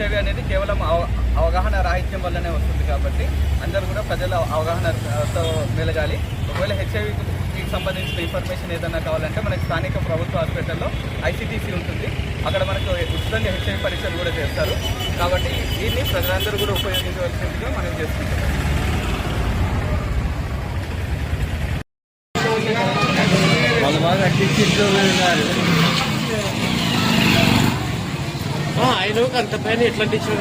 HIV అనేది కేవలం అవగాహన రాహిత్యం వల్లనే వస్తుంది కాబట్టి అందరూ కూడా ప్రజల అవగాహనతో మెలగాలి. ఒకవేళ హెచ్ఐవికి సంబంధించిన ఇన్ఫర్మేషన్ ఏదైనా కావాలంటే మనకి స్థానిక ప్రభుత్వ హాస్పిటల్లో ICTC ఉంటుంది. అక్కడ మనకు ఉచితంగా హెచ్ఐవి పరీక్షలు కూడా చేస్తారు. కాబట్టి దీన్ని ప్రజలందరూ కూడా ఉపయోగించవలసిందిగా మనం చేసుకుంటున్నాం. ఆయన అంత పైన ఎట్లా టీచర్